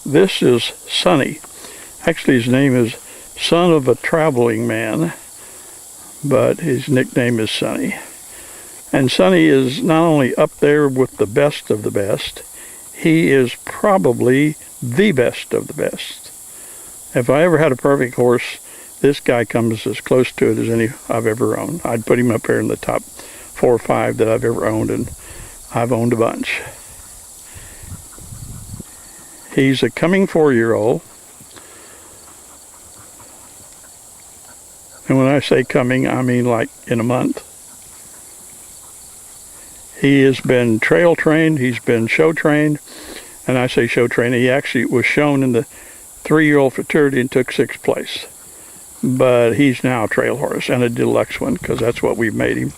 This is Sonny. Actually, his name is Son of a Traveling Man, but his nickname is Sonny. And Sonny is not only up there with the best of the best, he is probably the best of the best. If I ever had a perfect horse, this guy comes as close to it as any I've ever owned. I'd put him up here in the top 4 or 5 that I've ever owned, and I've owned a bunch. He's a coming 4-year-old. And when I say coming, I mean like in a month. He has been trail trained, he's been show trained, and I say show trained, he actually was shown in the 3-year-old fraternity and took 6th place. But he's now a trail horse, and a deluxe one, because that's what we've made him.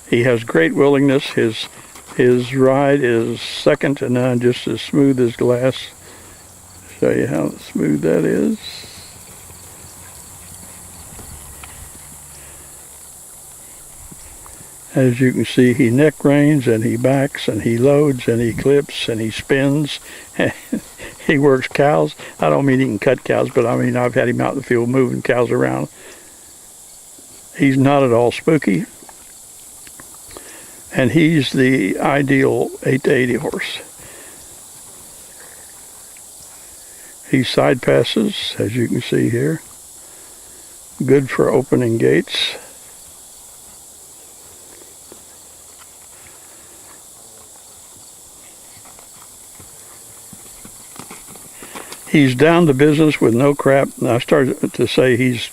He has great willingness. His ride is second to none, just as smooth as glass. Show you how smooth that is. As you can see, he neck reins, and he backs, and he loads, and he clips, and he spins. He works cows. I don't mean he can cut cows, but I mean I've had him out in the field moving cows around. He's not at all spooky. And he's the ideal 8 to 80 horse. He side passes, as you can see here. Good for opening gates. He's down to business with no crap. And I started to say he's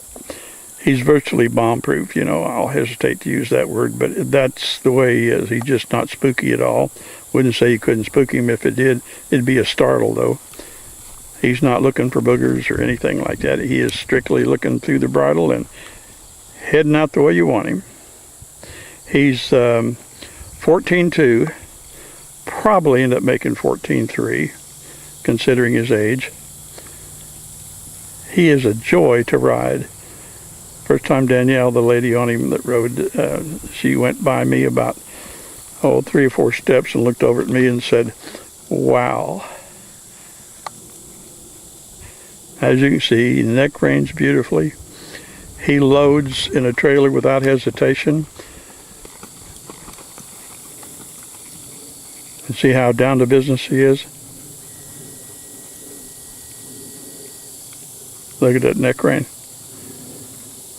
virtually bomb-proof. You know, I'll hesitate to use that word, but that's the way he is. He's just not spooky at all. Wouldn't say you couldn't spook him. If it did, it'd be a startle, though. He's not looking for boogers or anything like that. He is strictly looking through the bridle and heading out the way you want him. He's 14.2, probably end up making 14.3, considering his age. He is a joy to ride. First time Danielle, the lady on him that rode, she went by me about 3 or 4 steps and looked over at me and said, "Wow." As you can see, he neck reins beautifully. He loads in a trailer without hesitation. And see how down to business he is? Look at that neck rein.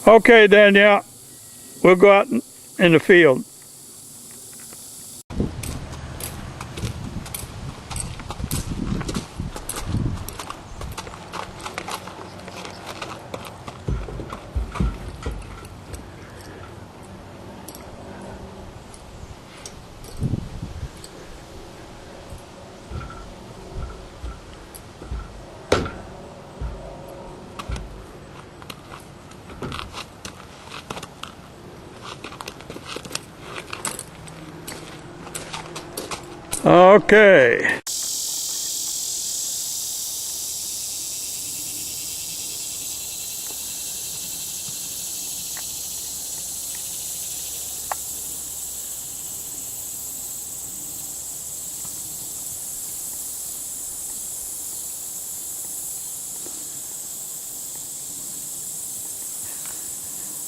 Okay, Danielle, we'll go out in the field. Okay.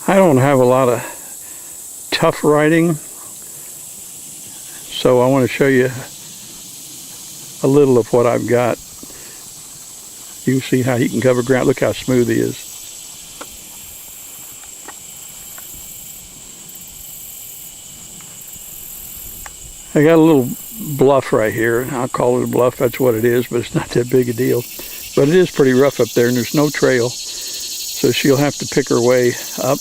I don't have a lot of tough riding, so I want to show you a little of what I've got. You can see how he can cover ground. Look how smooth he is. I got a little bluff right here. I'll call it a bluff. That's what it is, but it's not that big a deal. But it is pretty rough up there, and there's no trail. So she'll have to pick her way up,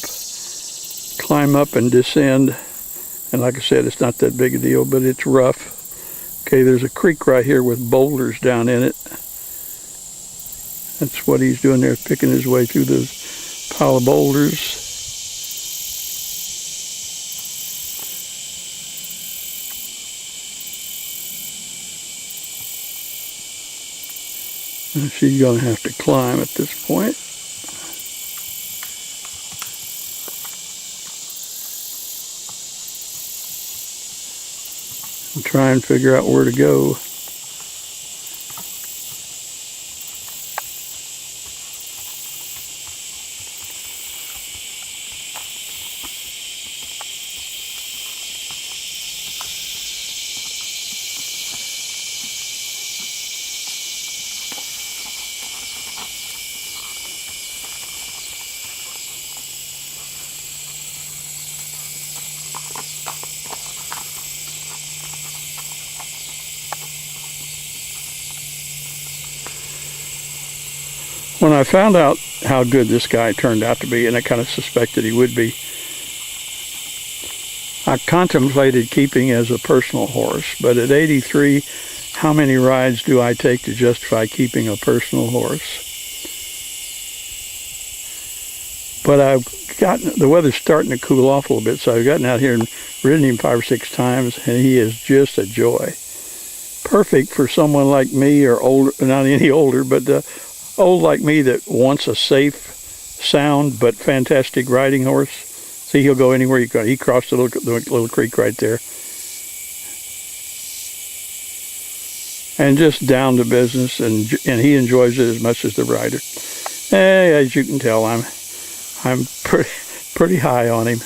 climb up and descend. And like I said, it's not that big a deal, but it's rough. Okay, there's a creek right here with boulders down in it. That's what he's doing there, picking his way through those pile of boulders. And she's going to have to climb at this point. And try and figure out where to go. When I found out how good this guy turned out to be, and I kind of suspected he would be, I contemplated keeping as a personal horse. But at 83, how many rides do I take to justify keeping a personal horse? But the weather's starting to cool off a little bit, so I've gotten out here and ridden him 5 or 6 times, and he is just a joy. Perfect for someone like me, or older, not any older, but old like me that wants a safe, sound, but fantastic riding horse. See, he'll go anywhere you go. He crossed the little creek right there. And just down to business, and he enjoys it as much as the rider. Hey, as you can tell, I'm pretty high on him.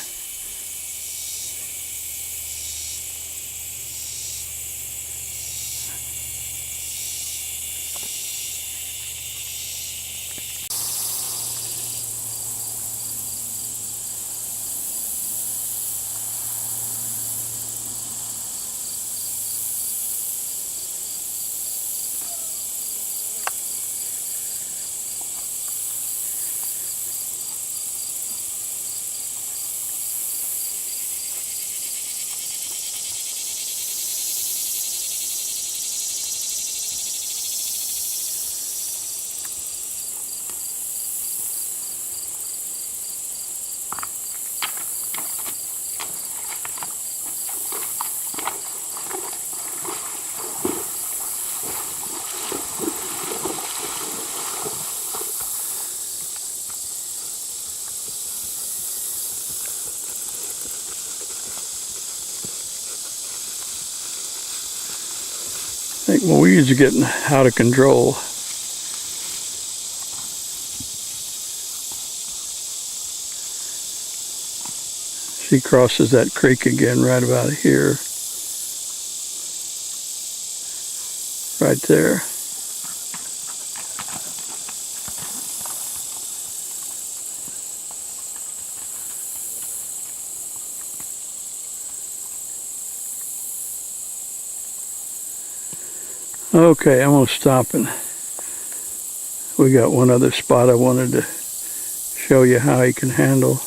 I think my weeds are getting out of control. She crosses that creek again right about here. Right there. Okay, I'm going to stop, and we got one other spot I wanted to show you how he can handle.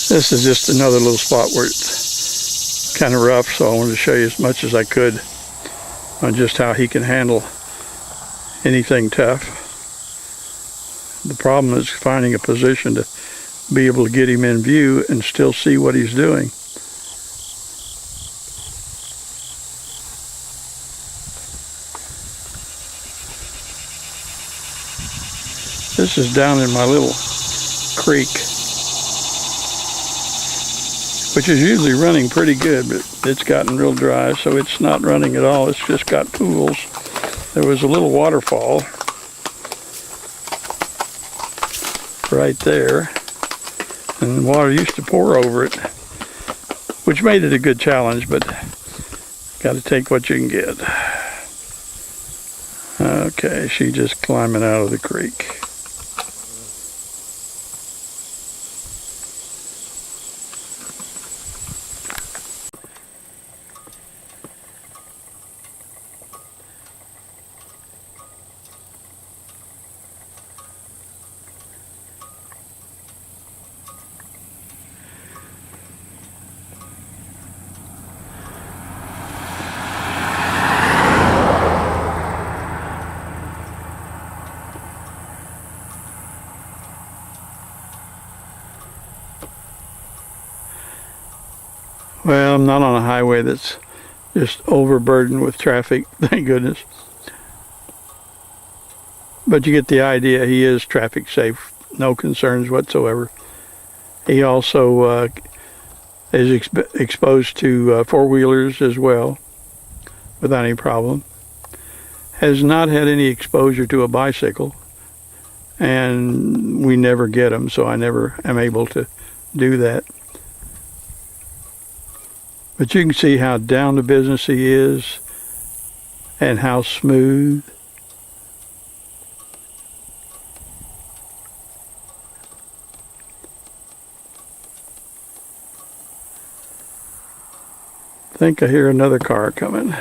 This is just another little spot where it's kind of rough, so I wanted to show you as much as I could on just how he can handle anything tough. The problem is finding a position to be able to get him in view and still see what he's doing. This is down in my little creek, which is usually running pretty good, but it's gotten real dry, so it's not running at all. It's just got pools. There was a little waterfall right there, and the water used to pour over it, which made it a good challenge, but got to take what you can get. Okay, she's just climbing out of the creek. Well, I'm not on a highway that's just overburdened with traffic, thank goodness. But you get the idea. He is traffic safe, no concerns whatsoever. He also is exposed to four-wheelers as well, without any problem. Has not had any exposure to a bicycle, and we never get them, so I never am able to do that. But you can see how down to business he is and how smooth. I think I hear another car coming.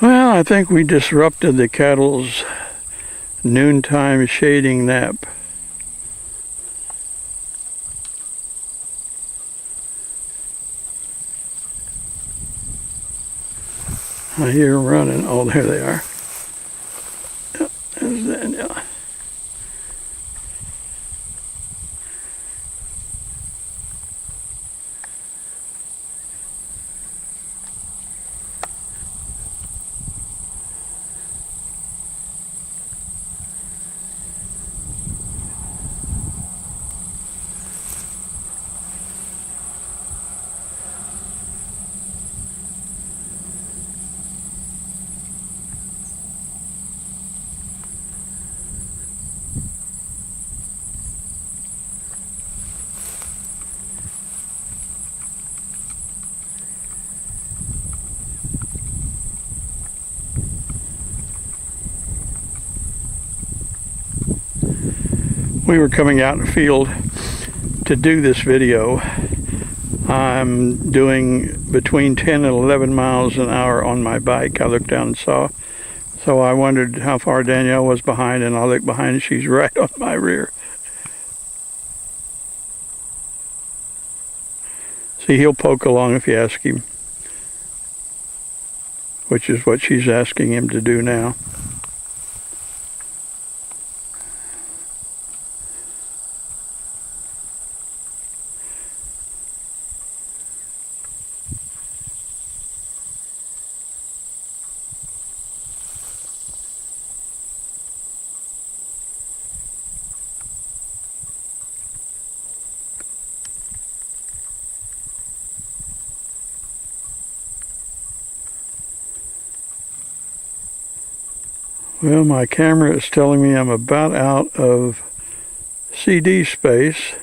Well, I think we disrupted the cattle's noontime shading nap. I hear them running. Oh, there they are. Yep, there's Daniel. We were coming out in the field to do this video. I'm doing between 10 and 11 miles an hour on my bike. I looked down and saw. So I wondered how far Danielle was behind, and I looked behind and she's right on my rear. See, he'll poke along if you ask him, which is what she's asking him to do now. Well, my camera is telling me I'm about out of CD space.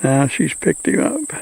Now she's picked him up.